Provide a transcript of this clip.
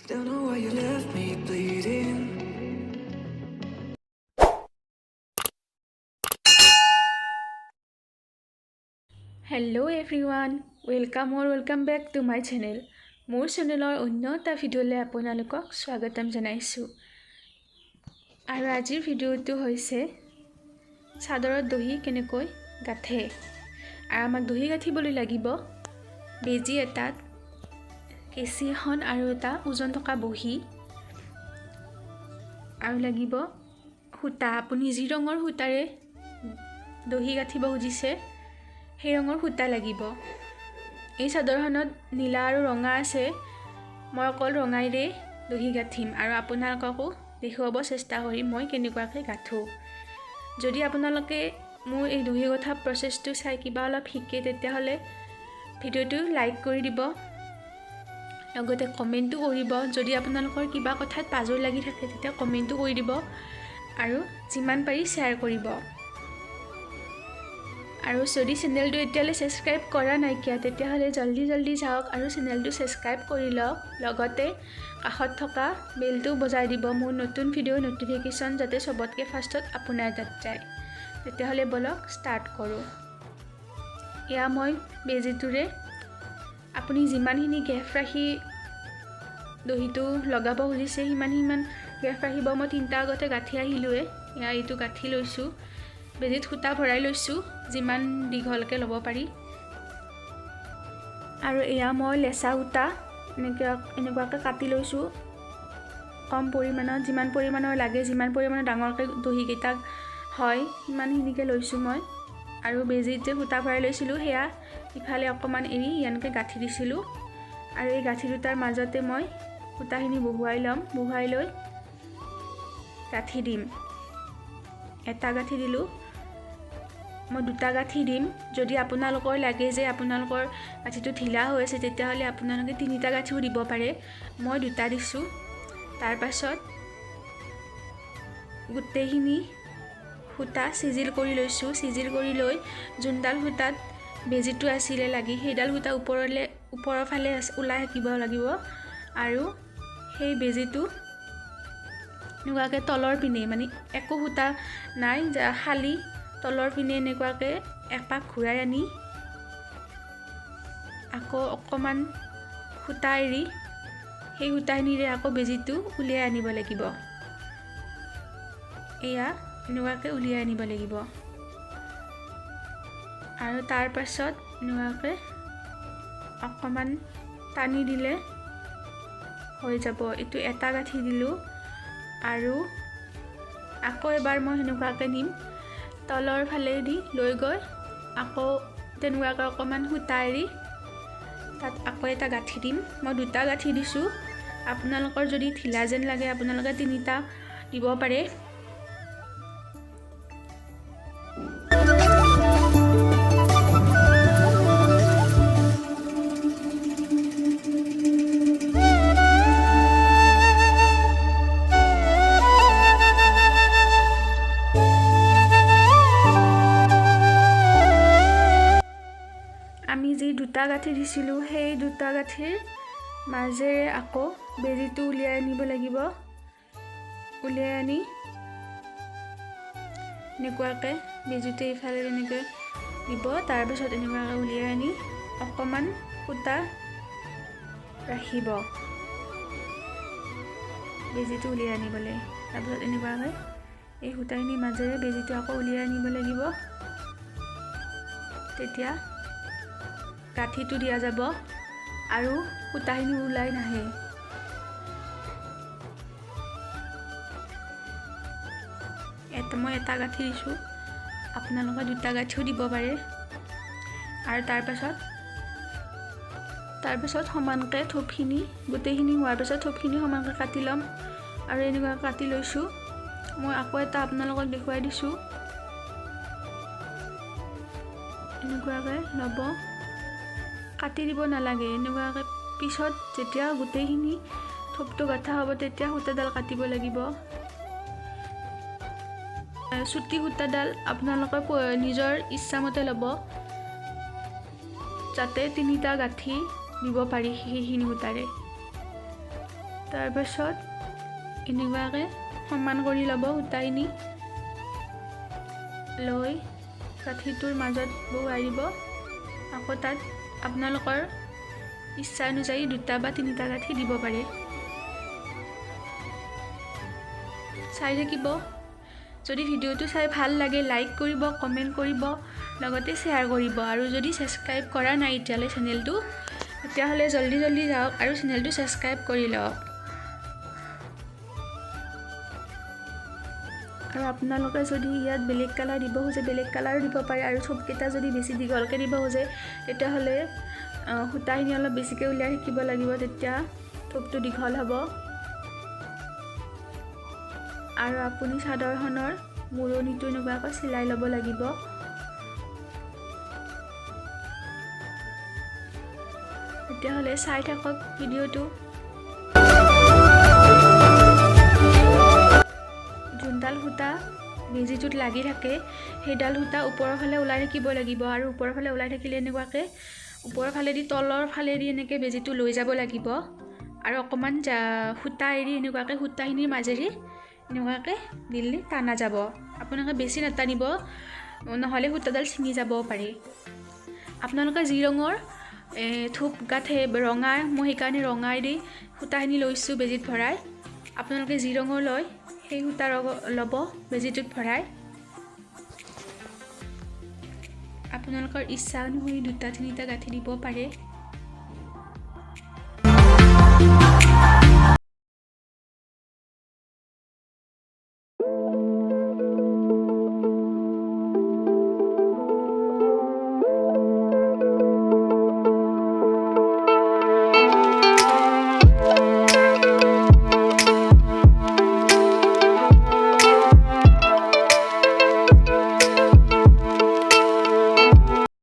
Don't know why you left me bleeding. Hello' everyone welcome back to my channel. মোৰ চেনেলৰ অন্য এটা ভিডিঅ'লৈ আপোনালোকক স্বাগতম জনাইছোঁ। আৰু আজিৰ ভিডিঅ'টো হৈছে চাদৰত দহি কেনেকৈ গাঠে। আৰু আমাক দহি গাঠিবলৈ লাগিব বেজি এটাত, কেঁচি এখন আৰু এটা ওজন থকা বহি, আৰু লাগিব সূতা। আপুনি যি ৰঙৰ সূতাৰে দহি গাঠিব খুজিছে সেই ৰঙৰ সূতা লাগিব। এই চাদৰখনত নীলা আৰু ৰঙা আছে, মই অকল ৰঙাইৰে দহি গাঠিম আৰু আপোনালোককো দেখুৱাব চেষ্টা কৰিম মই কেনেকুৱাকৈ গাঠোঁ। যদি আপোনালোকে মোৰ এই দহি গঠা প্ৰচেছটো চাই কিবা অলপ শিকে তেতিয়াহ'লে ভিডিঅ'টো লাইক কৰি দিব, লগতে কমেণ্টো কৰিব। যদি আপোনালোকৰ কিবা কথাত পাজৰ লাগি থাকে তেতিয়া কমেণ্টো কৰি দিব আৰু যিমান পাৰি শ্বেয়াৰ কৰিব। আৰু যদি চেনেলটো এতিয়ালৈ ছাবস্ক্ৰাইব কৰা নাইকিয়া তেতিয়াহ'লে জল্দি যাওক আৰু চেনেলটো ছাবস্ক্ৰাইব কৰি লওক, লগতে কাষত থকা বেলটো বজাই দিব মোৰ নতুন ভিডিঅ' ন'টিফিকেশ্যন যাতে চবতকৈ ফাৰ্ষ্টত আপোনাৰ তাত যায়। তেতিয়াহ'লে বলক ষ্টাৰ্ট কৰোঁ। এয়া মই বেজিটোৰে আপুনি যিমানখিনি গেপ ৰাখি দহিটো লগাব খুজিছে সিমান গেপ ৰাখিব। মই 3টা আগতে গাঁঠি আহিলোঁৱে, এয়া এইটো গাঁঠি লৈছোঁ, বেজিত সূতা ভৰাই লৈছোঁ যিমান দীঘলকৈ ল'ব পাৰি। আৰু এয়া মই লেচা সূতা এনেকুৱাকৈ কাটি লৈছোঁ কম পৰিমাণত, যিমান পৰিমাণৰ লাগে, যিমান পৰিমাণৰ ডাঙৰকৈ দহিকেইটা হয় সিমানখিনিকৈ লৈছোঁ মই। আৰু বেজিত যে সূতা ভৰাই লৈছিলোঁ সেয়া ইফালে অকণমান এৰি ইয়ানকৈ গাঁঠি দিছিলোঁ। আৰু এই গাঁঠি দুটাৰ মাজতে মই সূতাখিনি বহুৱাই ল'ম, বহুৱাই লৈ গাঁঠি দিম। এটা গাঁঠি দিলোঁ, মই 2টা গাঁঠি দিম। যদি আপোনালোকৰ লাগে যে আপোনালোকৰ গাঁঠিটো ঢিলা হৈ আছে তেতিয়াহ'লে আপোনালোকে 3টা গাঁঠিও দিব পাৰে, মই 2টা দিছোঁ। তাৰপাছত গোটেইখিনি সূতা চিজিল কৰি লৈছোঁ। চিজিল কৰি লৈ যোনডাল সূতাত বেজিটো আছিলে লাগি সেইডাল সূতা ওপৰৰ ফালে ওলাই থাকিব লাগিব। আৰু সেই বেজিটো এনেকুৱাকৈ তলৰ পিনে, মানে একো সূতা নাই খালী তলৰ পিনে এনেকুৱাকৈ এপাক ঘূৰাই আনি আকৌ অকণমান সূতা এৰি সেই সূতাখিনিৰে আকৌ বেজিটো উলিয়াই আনিব লাগিব। এয়া এনেকুৱাকৈ উলিয়াই আনিব লাগিব। আৰু তাৰপাছত এনেকুৱাকৈ অকণমান টানি দিলে হৈ যাব। এইটো এটা গাঁঠি দিলোঁ আৰু আকৌ এবাৰ মই সেনেকুৱাকৈ নিম, তলৰ ফালেদি লৈ গৈ আকৌ তেনেকুৱাকৈ অকণমান সূতা এৰি তাত আকৌ এটা গাঁঠি দিম। মই 2টা গাঁঠি দিছোঁ, আপোনালোকৰ যদি ঢিলা যেন লাগে আপোনালোকে 3টা দিব পাৰে। আমি যি 2টা গাঁঠি দিছিলোঁ সেই 2টা গাঁঠিৰ মাজেৰে আকৌ বেজিটো উলিয়াই আনিব লাগিব। উলিয়াই আনি এনেকুৱাকৈ বেজিটো এইফালে এনেকৈ দিব। তাৰপিছত এনেকুৱাকৈ উলিয়াই আনি অকণমান সূতা ৰাখিব বেজিটো উলিয়াই আনিবলৈ। তাৰপিছত এনেকুৱাকৈ এই সূতাখিনিৰ মাজেৰে বেজিটো আকৌ উলিয়াই আনিব লাগিব। তেতিয়া গাঁঠিটো দিয়া যাব আৰু সূতাখিনি ওলাই নাহে। মই এটা গাঁঠি দিছোঁ, আপোনালোকে 2টা গাঁঠিও দিব পাৰে। আৰু তাৰপাছত সমানকৈ থোপখিনি গোটেইখিনি হোৱাৰ পাছত থোপখিনি সমানকৈ কাটি ল'ম। আৰু এনেকুৱা কাটি লৈছোঁ, মই আকৌ এটা আপোনালোকক দেখুৱাই দিছোঁ। এনেকুৱাকৈ ল'ব, কাটি দিব নালাগে। এনেকুৱাকৈ পিছত যেতিয়া গোটেইখিনি থোপটো গাঁঠা হ'ব তেতিয়া সূতাডাল কাটিব লাগিব। চুটি সূতাডাল আপোনালোকৰ নিজৰ ইচ্ছামতে ল'ব যাতে 3টা গাঁঠি দিব পাৰি সেইখিনি সূতাৰে। তাৰপাছত এনেকুৱাকৈ সমান কৰি ল'ব সূতাখিনি লৈ গাঁঠিটোৰ মাজত বহুৱাই দিব। আকৌ তাত আপোনালোকৰ ইচ্ছা অনুযায়ী 2টা বা 3টা গাঁঠি দিব পাৰে। চাই থাকিব। যদি ভিডিঅ'টো চাই ভাল লাগে লাইক কৰিব, কমেণ্ট কৰিব, লগতে শ্বেয়াৰ কৰিব। আৰু যদি ছাবস্ক্ৰাইব কৰা নাই এতিয়ালৈ চেনেলটো, তেতিয়াহ'লে জলদি যাওক আৰু চেনেলটো ছাবস্ক্ৰাইব কৰি লওক। আৰু আপোনালোকে যদি ইয়াত বেলেগ কালাৰ দিব খোজে বেলেগ কালাৰো দিব পাৰে। আৰু থোপকেইটা যদি বেছি দীঘলকৈ দিব খোজে তেতিয়াহ'লে সূতাখিনি অলপ বেছিকৈ উলিয়াই থাকিব লাগিব, তেতিয়া থোপটো দীঘল হ'ব। আৰু আপুনি চাদৰখনৰ মূৰণিটো এনেকুৱাকৈ চিলাই ল'ব লাগিব। তেতিয়াহ'লে চাই থাকক ভিডিঅ'টো। যোনডাল সূতা বেজীটোত লাগি থাকে সেইডাল সূতা ওপৰৰ ফালে ওলাই থাকিব লাগিব। আৰু ওপৰৰ ফালে ওলাই থাকিলে এনেকুৱাকৈ ওপৰৰ ফালেদি তলৰ ফালেদি এনেকৈ বেজীটো লৈ যাব লাগিব। আৰু অকণমান সূতা এৰি এনেকুৱাকৈ সূতাখিনিৰ মাজেদি এনেকুৱাকৈ দিলে টানা যাব। আপোনালোকে বেছি নাটানিব, নহ'লে সূতাডাল ছিঙি যাবও পাৰে। আপোনালোকে যি ৰঙৰ থোপ গাঁঠে ৰঙা, মই সেইকাৰণে ৰঙাইদি সূতাখিনি লৈছোঁ বেজীত ভৰাই। আপোনালোকে যি ৰঙৰ লয় সেই সূতা ল'ব বেজীটোত ভৰাই। আপোনালোকৰ ইচ্ছা অনুসৰি 2টা 3টা গাঁঠি দিব পাৰে।